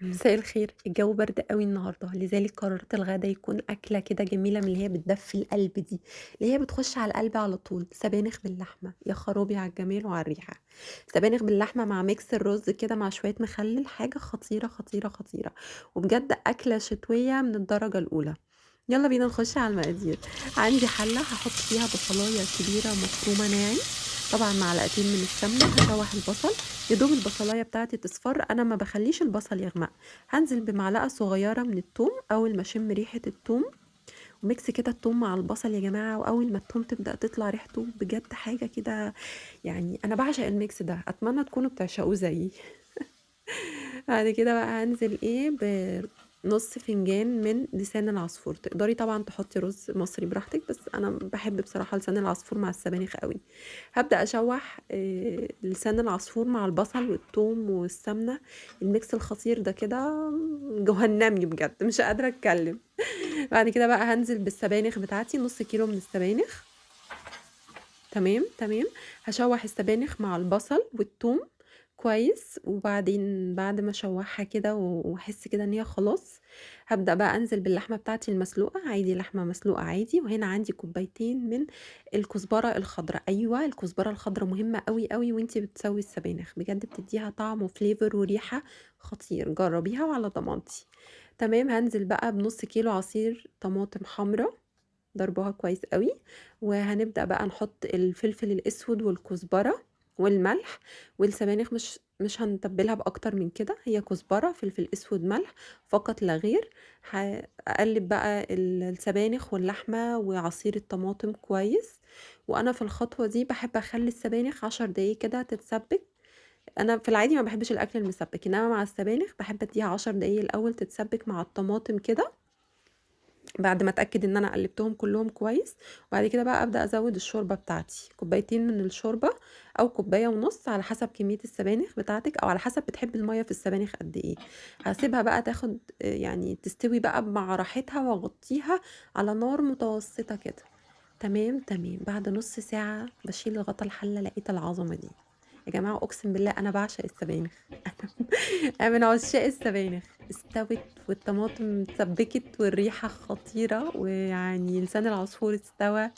مساء الخير، الجو برد أوي النهارده، لذلك قررت الغدا يكون أكلة كده جميلة من اللي هي بتدفي القلب دي، اللي هي بتخش على القلب على طول، سبانخ باللحمة، يا خرابي على الجمال وعلى الريحة. سبانخ باللحمة مع ميكس الرز كده مع شوية مخلل، حاجة خطيرة خطيرة خطيرة، وبجد أكلة شتوية من الدرجة الأولى. يلا بينا نخش على المقادير. عندي حلة هحط فيها بصلاية كبيرة مفرومة ناعم، طبعا معلقتين من السمنة، هشوح البصل يدوب البصلايه بتاعتي تصفر. انا ما بخليش البصل يغمق. هنزل بمعلقه صغيره من الثوم اول ما اشم ريحه الثوم، وميكس كده الثوم مع البصل يا جماعه، واول ما الثوم تبدا تطلع ريحته بجد حاجه كده. يعني انا بعشق الميكس ده، اتمنى تكونوا بتعشقوه زيي. بعد كده بقى هنزل ايه بنص فنجان من لسان العصفور. تقدري طبعا تحطي رز مصري براحتك، بس انا بحب بصراحة لسان العصفور مع السبانخ قوي. هبدأ اشوح لسان العصفور مع البصل والثوم والسمنة، الميكس الخطير ده كده جهنمي بجد، مش قادرة اتكلم. بعد كده بقى هنزل بالسبانخ بتاعتي، نص كيلو من السبانخ. تمام تمام. هشوح السبانخ مع البصل والثوم كويس، وبعدين بعد ما اشوحها كده واحس كده ان هي خلاص، هبدأ بقى انزل باللحمة بتاعتي المسلوقة عادي، لحمة مسلوقة عادي. وهنا عندي كوبايتين من الكزبرة الخضراء. ايوه الكزبرة الخضراء مهمة قوي قوي وانتي بتسوي السبانخ، بجد بتديها طعم وفليفر وريحة خطير، جربيها وعلى ضمانتي. تمام. هنزل بقى بنص كيلو عصير طماطم حمراء، ضربها كويس قوي. وهنبدأ بقى نحط الفلفل الأسود والكزبرة والملح والسبانخ، مش هنتبلها بأكتر من كده، هي كزبرة فلفل أسود ملح فقط لا غير. هقلب بقى السبانخ واللحمة وعصير الطماطم كويس. وأنا في الخطوة دي بحب أخلي السبانخ 10 دقايق كده تتسبك. أنا في العادي ما بحبش الأكل المسبك، إنما مع السبانخ بحب أديها 10 دقايق الأول تتسبك مع الطماطم كده، بعد ما اتاكد ان انا قلبتهم كلهم كويس. وبعد كده بقى ابدا ازود الشوربه بتاعتي، كوبايتين من الشوربه او كوبايه ونص على حسب كميه السبانخ بتاعتك، او على حسب بتحبي الميه في السبانخ قد ايه. هسيبها بقى تاخد يعني تستوي بقى مع راحتها، واغطيها على نار متوسطه كده. تمام تمام. بعد نص ساعه بشيل غطا الحله، لقيت العظمه دي. يا جماعه اقسم بالله انا بعشق السبانخ. أنا من عشاق السبانخ. استوت والطماطم اتسبكت والريحة خطيرة، ويعني لسان العصفور استوى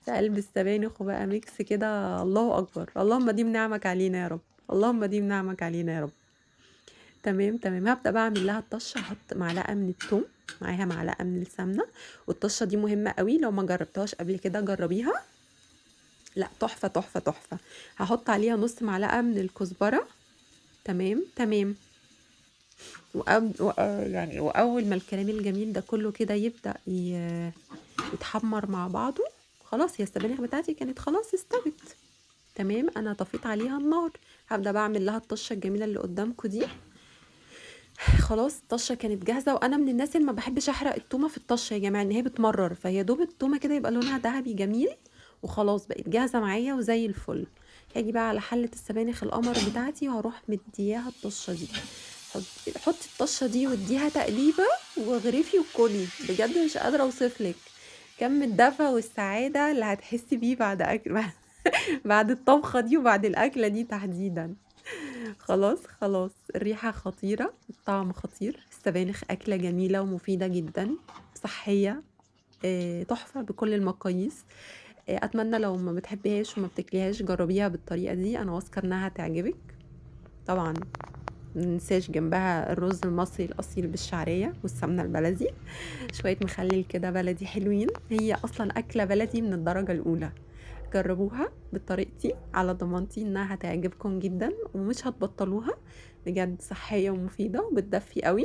في قلب السبانخ، وبقى ميكس كده. الله أكبر، اللهم ديم نعمك علينا يا رب، اللهم ديم نعمك علينا يا رب. تمام تمام. هبدأ بقى أعمل لها الطشة، هحط معلقة من الثوم معاها معلقة من السمنة. والطشة دي مهمة قوي، لو ما جربتهاش قبل كده جربيها. لا تحفة تحفة تحفة. هحط عليها نص معلقة من الكزبرة. تمام تمام. يعني وأول ما الكلام الجميل ده كله كده يبدأ يتحمر مع بعضه، خلاص هي السبانخ بتاعتي كانت خلاص استوت. تمام. انا طفيت عليها النار. هبدأ بعمل لها الطشة الجميلة اللي قدامكم دي. خلاص الطشة كانت جاهزة، وانا من الناس اللي ما بحبش احرق التومة في الطشة يا جماعة، ان هي بتمرر، فهي دوب التومة كده يبقى لونها ذهبي جميل، وخلاص بقت جاهزة معايا وزي الفل. هاجي بقى على حلة السبانخ القمر بتاعتي، وهروح مدياها الطشة دي. حطي الطشة دي واديها تقليبة، واغرفي وكلي، بجد مش قادرة اوصفلك كم الدفى والسعادة اللي هتحسي بيه بعد أكل بعد الطبخة دي وبعد الأكلة دي تحديدا. خلاص خلاص، الريحة خطيرة، الطعم خطير، السبانخ أكلة جميلة ومفيدة جدا، صحية، تحفة بكل المقاييس. أتمنى لو ما بتحبيهاش وما بتاكليهاش جربيها بالطريقة دي، أنا واثقة إنها هتعجبك. طبعا مننساش جنبها الرز المصري الأصيل بالشعرية والسمنة البلدي، شوية مخلل كده بلدي حلوين، هي أصلا أكلة بلدي من الدرجة الأولى. جربوها بطريقتي على ضمانتي إنها هتعجبكم جدا ومش هتبطلوها، بجد صحية ومفيدة وبتدفي قوي،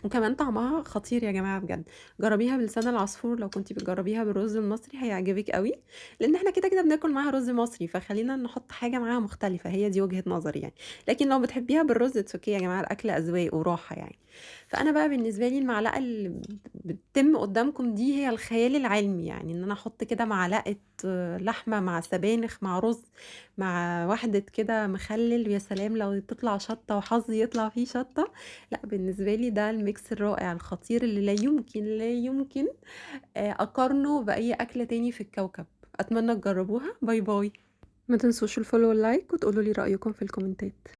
وكمان طعمها خطير يا جماعة بجد. جربيها بلسان العصفور، لو كنتي بتجربيها بالرز المصري هيعجبك قوي، لان احنا كده كده بناكل معاها رز مصري، فخلينا نحط حاجة معاها مختلفة، هي دي وجهة نظري يعني. لكن لو بتحبيها بالرز اوكي يا جماعة، الاكل اذواق وراحة يعني. فانا بقى بالنسبة لي المعلقة اللي بتتم قدامكم دي هي الخيال العلمي، يعني ان انا احط كده معلقة لحمة مع سبانخ مع رز مع واحدة كده مخلل، ويا سلام لو تطلع شطة وحظي يطلع فيه شطة. لأ، بالنسبة لي ده الميكس الرائع الخطير اللي لا يمكن لا يمكن أقارنه بأي أكلة تاني في الكوكب. أتمنى تجربوها. باي باي. ما تنسوش الفولو واللايك، وتقولوا لي رأيكم في الكومنتات.